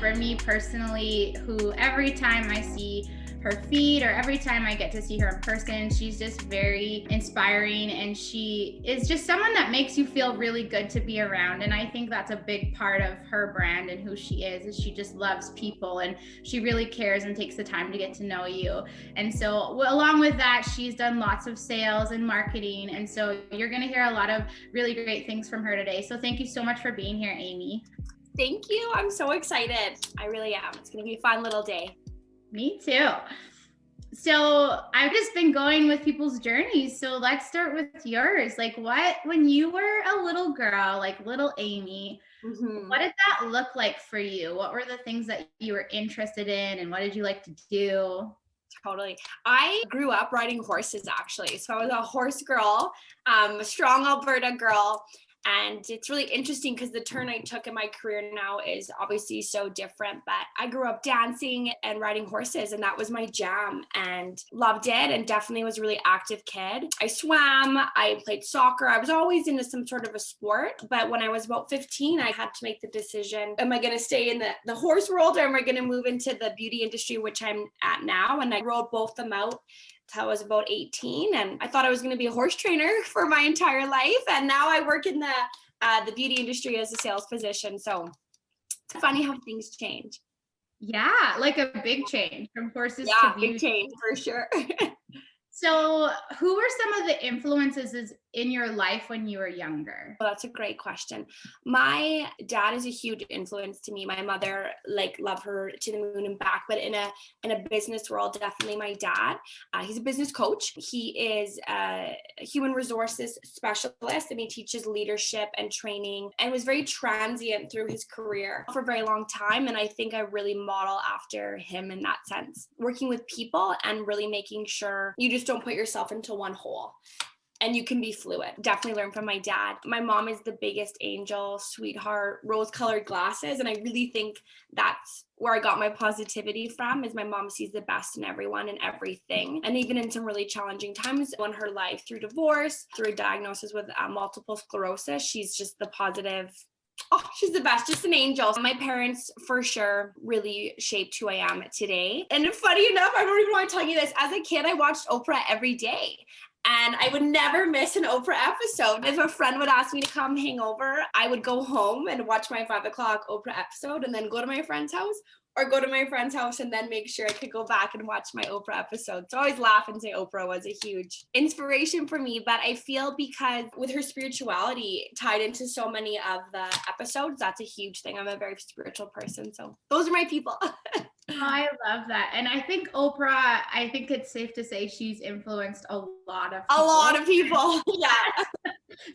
for me personally, who every time I see her feed or every time I get to see her in person, she's just very inspiring, and she is just someone that makes you feel really good to be around. And I think that's a big part of her brand and who she is she just loves people, and she really cares and takes the time to get to know you. And so along with that, she's done lots of sales and marketing, and so you're going to hear a lot of really great things from her today. So thank you so much for being here, Amy. Thank you. I'm so excited. I really am. It's going to be a fun little day. Me too. So I've just been going with people's journeys. So let's start with yours. Like, what, when you were a little girl, like little Amy, what did that look like for you? What were the things that you were interested in, and what did you like to do? Totally. I grew up riding horses, actually. So I was a horse girl, a strong Alberta girl. And it's really interesting because the turn I took in my career now is obviously so different, but I grew up dancing and riding horses, and that was my jam, and loved it, and definitely was a really active kid. I swam, I played soccer. I was always into some sort of a sport, but when I was about 15, I had to make the decision, am I going to stay in the horse world, or am I going to move into the beauty industry, which I'm at now? And I rode both them out till I was about 18, and I thought I was going to be a horse trainer for my entire life, and now I work in the beauty industry as a sales position. So it's funny how things change. Yeah, like a big change from horses to beauty. Big change for sure. So who were some of the influences in your life when you were younger? Well, that's a great question. My dad is a huge influence to me. My mother, love her to the moon and back, but in a business world, definitely my dad. He's a business coach. He is a human resources specialist, and he teaches leadership and training, and was very transient through his career for a very long time. And I think I really model after him in that sense, working with people and really making sure you just don't put yourself into one hole, and you can be fluid. Definitely learn from my dad. My mom is the biggest angel, sweetheart, rose-colored glasses. And I really think that's where I got my positivity from, is my mom sees the best in everyone and everything. And even in some really challenging times in her life, through divorce, through a diagnosis with multiple sclerosis, she's just the positive. Oh, she's the best, just an angel. My parents, for sure, really shaped who I am today. And funny enough, I don't even want to tell you this. As a kid, I watched Oprah every day. And I would never miss an Oprah episode. If a friend would ask me to come hang over, I would go home and watch my 5 o'clock Oprah episode, and then go to my friend's house, or go to my friend's house and then make sure I could go back and watch my Oprah episode. So I always laugh and say Oprah was a huge inspiration for me. But I feel because with her spirituality tied into so many of the episodes, that's a huge thing. I'm a very spiritual person. So those are my people. I love that. And I think Oprah, I think it's safe to say she's influenced a lot of people. A lot of people. Yeah.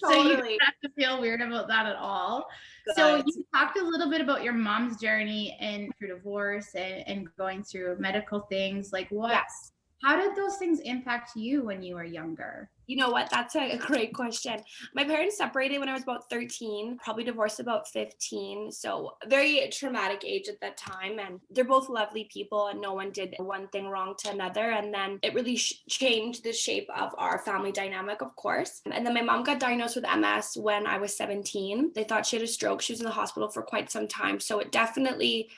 So totally. You don't have to feel weird about that at all. Good. So you talked a little bit about your mom's journey and through divorce and going through medical things. Like what? Yes. How did those things impact you when you were younger? You know what? That's a great question. My parents separated when I was about 13, probably divorced about 15. So very traumatic age at that time. And they're both lovely people, and no one did one thing wrong to another. And then it really changed the shape of our family dynamic, of course. And then my mom got diagnosed with MS when I was 17. They thought she had a stroke. She was in the hospital for quite some time. So it definitely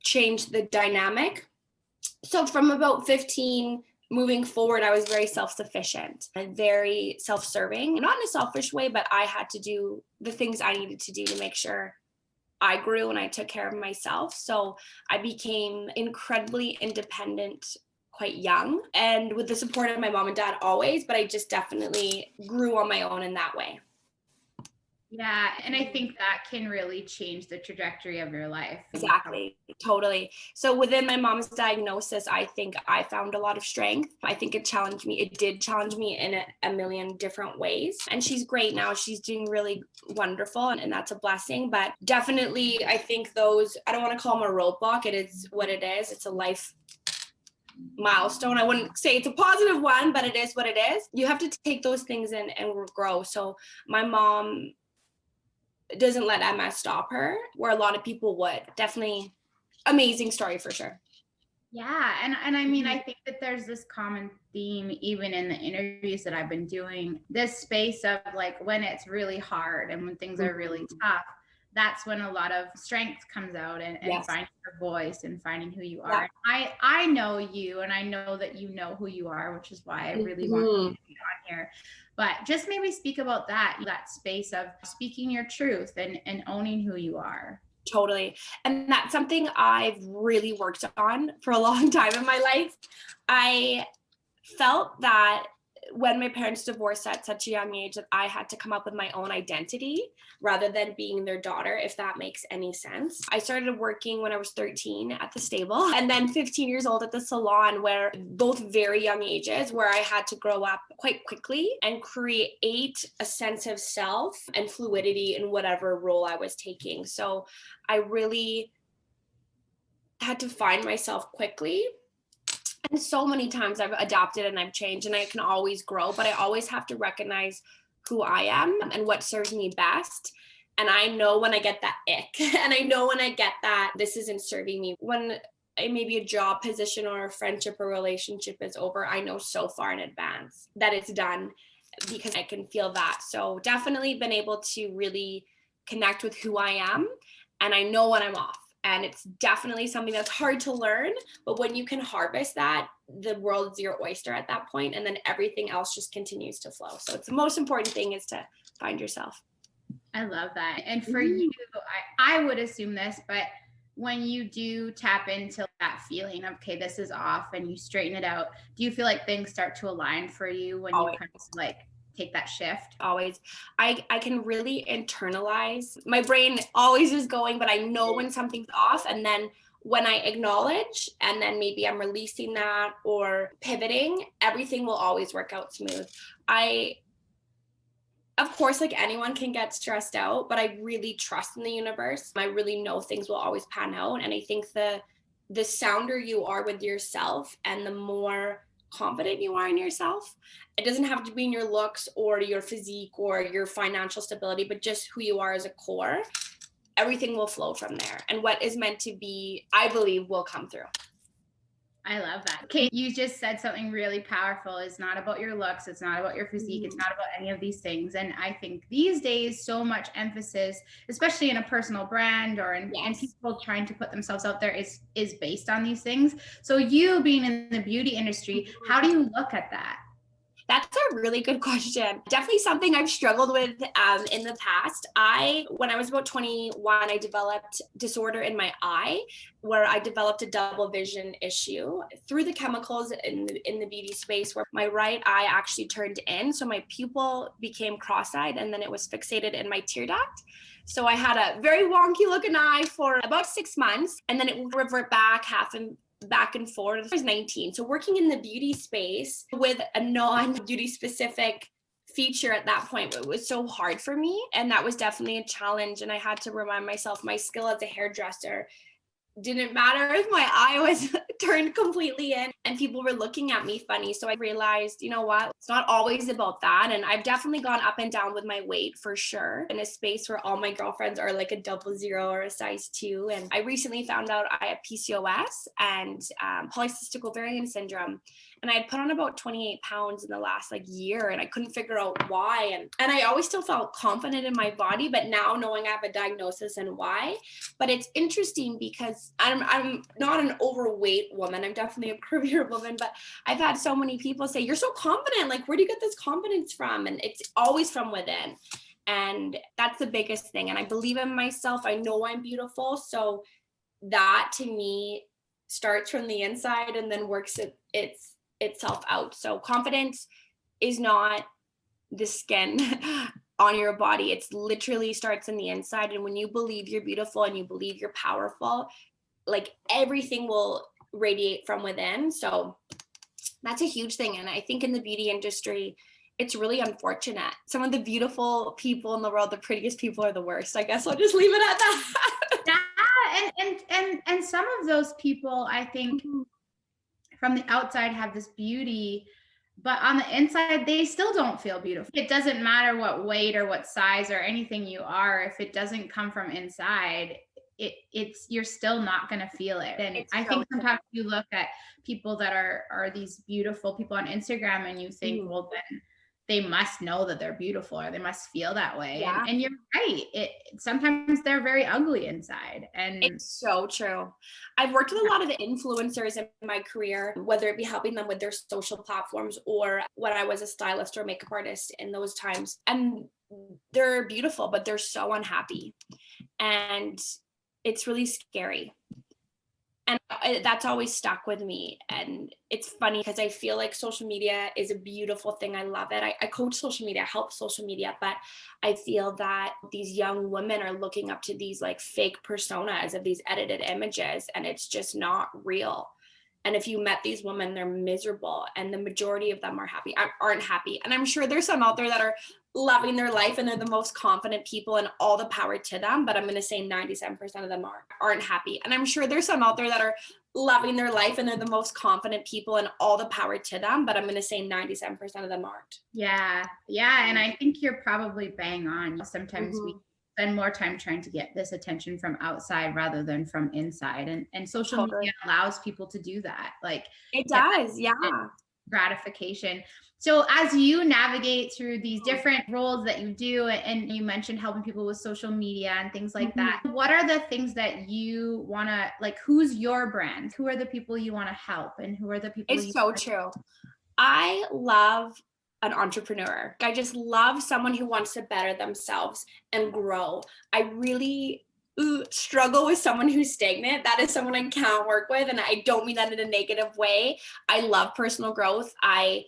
changed the dynamic. So from about 15 moving forward, I was very self-sufficient and very self-serving, not in a selfish way, but I had to do the things I needed to do to make sure I grew and I took care of myself. So I became incredibly independent quite young, and with the support of my mom and dad always, but I just definitely grew on my own in that way. Yeah, and I think that can really change the trajectory of your life. Exactly, totally. So within my mom's diagnosis, I think I found a lot of strength. I think it challenged me. It did challenge me in a million different ways. And she's great now. She's doing really wonderful, and that's a blessing. But definitely, I think those, I don't want to call them a roadblock. It is what it is. It's a life milestone. I wouldn't say it's a positive one, but it is what it is. You have to take those things and grow. So my mom doesn't let MS stop her, where a lot of people would. Definitely amazing story for sure. Yeah, and I mean, I think that there's this common theme even in the interviews that I've been doing, this space of like when it's really hard and when things are really tough, that's when a lot of strength comes out, and Yes. finding your voice and finding who you Yeah. are. I know you, and I know that you know who you are, which is why I really want Mhm. you to be on here. But just maybe speak about that space of speaking your truth and owning who you are. Totally. And that's something I've really worked on for a long time in my life. I felt that when my parents divorced at such a young age, that I had to come up with my own identity rather than being their daughter, if that makes any sense. I started working when I was 13 at the stable, and then 15 years old at the salon, where both very young ages, where I had to grow up quite quickly and create a sense of self and fluidity in whatever role I was taking. So I really had to find myself quickly. And so many times I've adapted and I've changed, and I can always grow, but I always have to recognize who I am and what serves me best. And I know when I get that ick, and I know when I get that this isn't serving me. When maybe a job position or a friendship or relationship is over, I know so far in advance that it's done, because I can feel that. So definitely been able to really connect with who I am, and I know when I'm off. And it's definitely something that's hard to learn, but when you can harvest that, the world's your oyster at that point, and then everything else just continues to flow. So it's the most important thing is to find yourself. I love that. And for you, I would assume this, but when you do tap into that feeling of, okay, this is off, and you straighten it out, do you feel like things start to align for you when you kind of like take that shift? Always. I can really internalize. My brain always is going, but I know when something's off. And then when I acknowledge, and then maybe I'm releasing that or pivoting, everything will always work out smooth. Of course, like anyone can get stressed out, but I really trust in the universe. I really know things will always pan out. And I think the sounder you are with yourself and the more confident you are in yourself, it doesn't have to be in your looks or your physique or your financial stability, but just who you are as a core, everything will flow from there. And what is meant to be, I believe, will come through. I love that. Okay, you just said something really powerful. It's not about your looks. It's not about your physique. It's not about any of these things. And I think these days, so much emphasis, especially in a personal brand or in people trying to put themselves out there, is based on these things. So you being in the beauty industry, how do you look at that? That's a really good question. Definitely something I've struggled with in the past. When I was about 21, I developed disorder in my eye, where I developed a double vision issue through the chemicals in the beauty space, where my right eye actually turned in. So my pupil became cross-eyed, and then it was fixated in my tear duct. So I had a very wonky looking eye for about 6 months, and then it would revert back back and forth. I was 19. So working in the beauty space with a non-beauty specific feature at that point, it was so hard for me. And that was definitely a challenge. And I had to remind myself my skill as a hairdresser didn't matter if my eye was turned completely in and people were looking at me funny. So I realized, you know what, it's not always about that. And I've definitely gone up and down with my weight for sure, in a space where all my girlfriends are like a 00 or a size 2. And I recently found out I have PCOS and polycystic ovarian syndrome. And I had put on about 28 pounds in the last year, and I couldn't figure out why. And I always still felt confident in my body, but now knowing I have a diagnosis and why. But it's interesting because I'm not an overweight woman. I'm definitely a curvier woman, but I've had so many people say, you're so confident. Like, where do you get this confidence from? And it's always from within. And that's the biggest thing. And I believe in myself. I know I'm beautiful. So that to me starts from the inside and then works itself out. So confidence is not the skin on your body. It's literally starts in the inside. And when you believe you're beautiful and you believe you're powerful, everything will radiate from within. So that's a huge thing. And I think in the beauty industry, it's really unfortunate. Some of the beautiful people in the world, the prettiest people, are the worst. I guess I'll just leave it at that. Yeah, and some of those people, I think, from the outside have this beauty, but on the inside, they still don't feel beautiful. It doesn't matter what weight or what size or anything you are. If it doesn't come from inside, you're still not going to feel it. And I think sometimes you look at people that are these beautiful people on Instagram and you think, well, then they must know that they're beautiful or they must feel that way. Yeah. And you're right. Sometimes they're very ugly inside. And It's so true. I've worked with a lot of the influencers in my career, whether it be helping them with their social platforms or when I was a stylist or makeup artist in those times. And they're beautiful, but they're so unhappy. And it's really scary. And that's always stuck with me. And it's funny because I feel like social media is a beautiful thing. I love it. I coach social media, help social media, but I feel that these young women are looking up to these like fake personas of these edited images, and it's just not real. And if you met these women, they're miserable, and the majority of them aren't happy. And I'm sure there's some out there that are loving their life and they're the most confident people, and all the power to them. But I'm going to say 97% of them aren't happy. And I'm sure there's some out there that are loving their life and they're the most confident people, and all the power to them. But I'm going to say 97% of them aren't. Yeah. Yeah. And I think you're probably bang on. Sometimes we spend more time trying to get this attention from outside rather than from inside. And social media allows people to do that. Like it does. Yeah. Gratification. So as you navigate through these different roles that you do, and you mentioned helping people with social media and things like that, what are the things that you want to, like, who's your brand? Who are the people you want to help, and who are the people? It's so true. I love an entrepreneur. I just love someone who wants to better themselves and grow. I really struggle with someone who's stagnant. That is someone I can't work with. And I don't mean that in a negative way. I love personal growth. I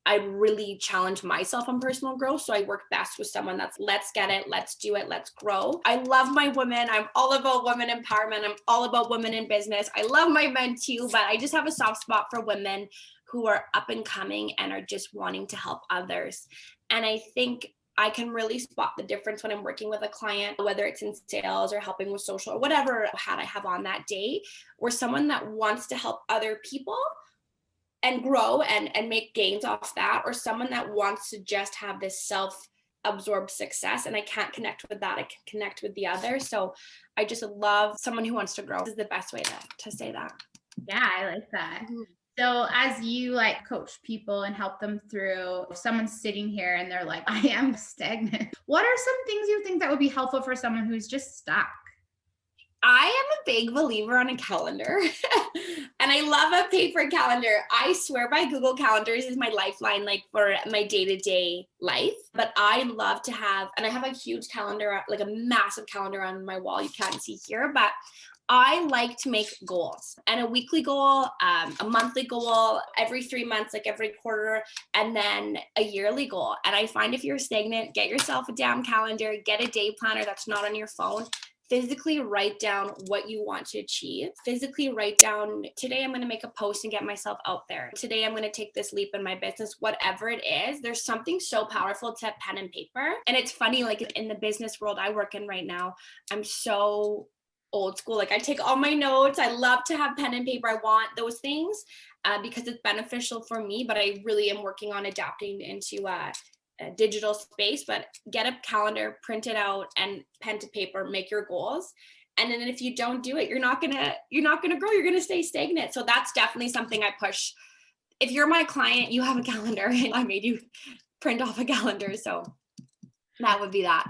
really challenge myself on personal growth. So I work best with someone that's let's get it, let's do it, let's grow. I love my women. I'm all about women empowerment. I'm all about women in business. I love my men too, but I just have a soft spot for women who are up and coming and are just wanting to help others. And I think I can really spot the difference when I'm working with a client, whether it's in sales or helping with social or whatever hat I have on that day, or someone that wants to help other people and grow and make gains off that, or someone that wants to just have this self-absorbed success. And I can't connect with that. I can connect with the other. So I just love someone who wants to grow. This is the best way to say that. Yeah, I like that. So as you like coach people and help them through, if someone's sitting here and they're like, I am stagnant, what are some things you think that would be helpful for someone who's just stuck? I am a big believer on a calendar and I love a paper calendar. I swear by Google Calendars is my lifeline, like for my day-to-day life. But I love to have, and I have a huge calendar, like a massive calendar on my wall. You can't see here, but I like to make goals, and a weekly goal, a monthly goal, every 3 months, like every quarter, and then a yearly goal. And I find if you're stagnant, get yourself a damn calendar, get a day planner that's not on your phone. Physically write down what you want to achieve. Physically write down, today I'm going to make a post and get myself out there. Today I'm going to take this leap in my business, whatever it is. There's something so powerful to pen and paper. And it's funny, like in the business world I work in right now, I'm so old school. Like I take all my notes. I love to have pen and paper. I want those things because it's beneficial for me, but I really am working on adapting into a digital space. But get a calendar, print it out, and pen to paper, make your goals. And then if you don't do it, you're not gonna grow. You're gonna stay stagnant. So that's definitely something I push. If you're my client, you have a calendar, and I made you print off a calendar. So that would be that.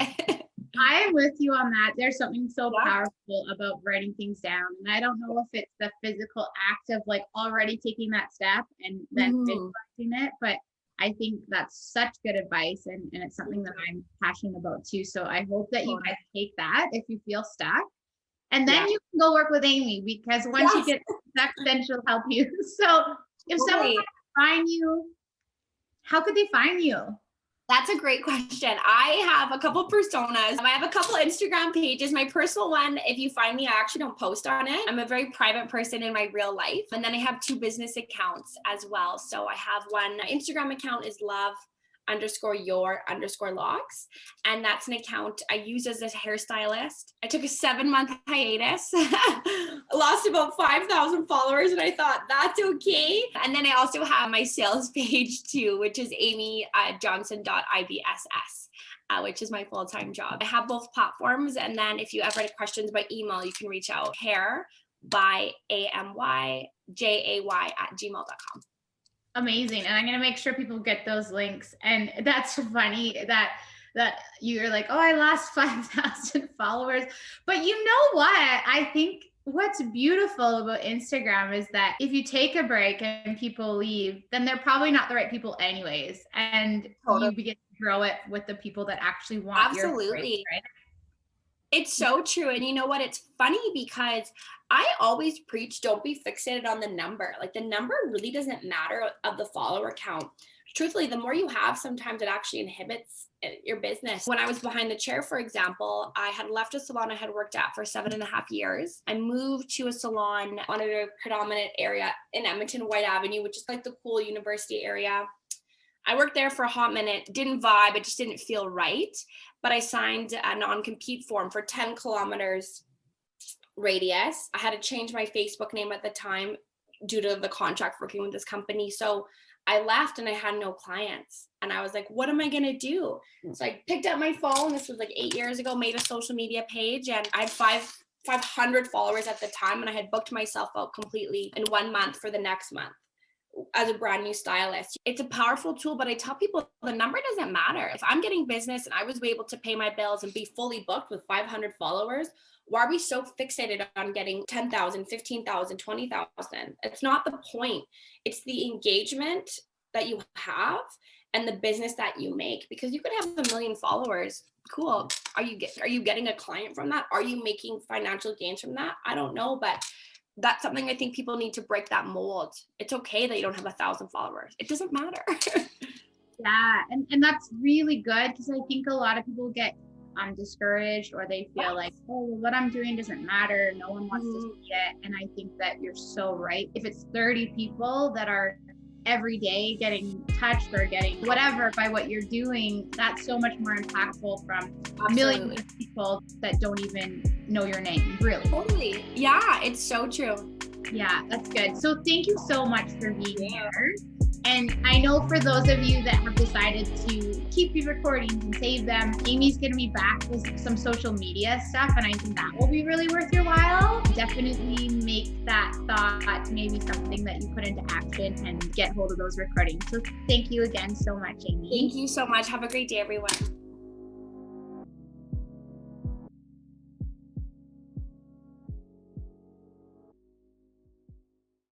I am with you on that. There's something so powerful about writing things down. And I don't know if it's the physical act of like already taking that step and then visualizing it, but I think that's such good advice, and it's something that I'm passionate about too. So I hope that you guys take that if you feel stuck. And then you can go work with Amy, because once you get stuck, then she'll help you. So if someone wants to find you, how could they find you? That's a great question. I have a couple personas. I have a couple Instagram pages. My personal one, if you find me, I actually don't post on it. I'm a very private person in my real life. And then I have 2 business accounts as well. So I have one Instagram account is love_your_locks. And that's an account I use as a hairstylist. I took a 7-month hiatus, lost about 5,000 followers, and I thought that's okay. And then I also have my sales page too, which is amyjohnson.ibss. Which is my full-time job. I have both platforms. And then if you ever have questions by email, you can reach out hairbyamyjay@gmail.com. Amazing. And I'm going to make sure people get those links. And that's funny that you're like, oh, I lost 5,000 followers. But you know what? I think what's beautiful about Instagram is that if you take a break and people leave, then they're probably not the right people anyways. And you begin to grow it with the people that actually want your break, right? It's so true. And you know what? It's funny because I always preach, don't be fixated on the number. Like the number really doesn't matter of the follower count. Truthfully, the more you have, sometimes it actually inhibits your business. When I was behind the chair, for example, I had left a salon I had worked at for 7.5 years. I moved to a salon on a predominant area in Edmonton, White Avenue, which is like the cool university area. I worked there for a hot minute, didn't vibe, it just didn't feel right. But I signed a non-compete form for 10 kilometers radius. I had to change my Facebook name at the time due to the contract working with this company. So I left and I had no clients. And I was like, what am I going to do? So I picked up my phone. This was like 8 years ago, made a social media page, and I had 500 followers at the time. And I had booked myself out completely in 1 month for the next month as a brand new stylist. It's a powerful tool, but I tell people the number doesn't matter. If I'm getting business and I was able to pay my bills and be fully booked with 500 followers, why are we so fixated on getting 10,000, 15,000, 20,000? It's not the point. It's the engagement that you have and the business that you make, because you could have 1 million followers. Cool. Are you getting a client from that? Are you making financial gains from that? I don't know, but that's something I think people need to break that mold. It's okay that you don't have 1,000 followers. It doesn't matter. Yeah. And that's really good, because I think a lot of people get discouraged, or they feel like, oh, well, what I'm doing doesn't matter. No one wants to see it. And I think that you're so right. If it's 30 people that are every day getting touched or getting whatever by what you're doing, that's so much more impactful from a million people that don't even know your name, really. Totally. Yeah, it's so true. Yeah, that's good. So thank you so much for being here. And I know for those of you that have decided to keep these recordings and save them, Amy's going to be back with some social media stuff, and I think that will be really worth your while. Definitely make that thought maybe something that you put into action and get hold of those recordings. So thank you again so much, Amy. Thank you so much. Have a great day, everyone.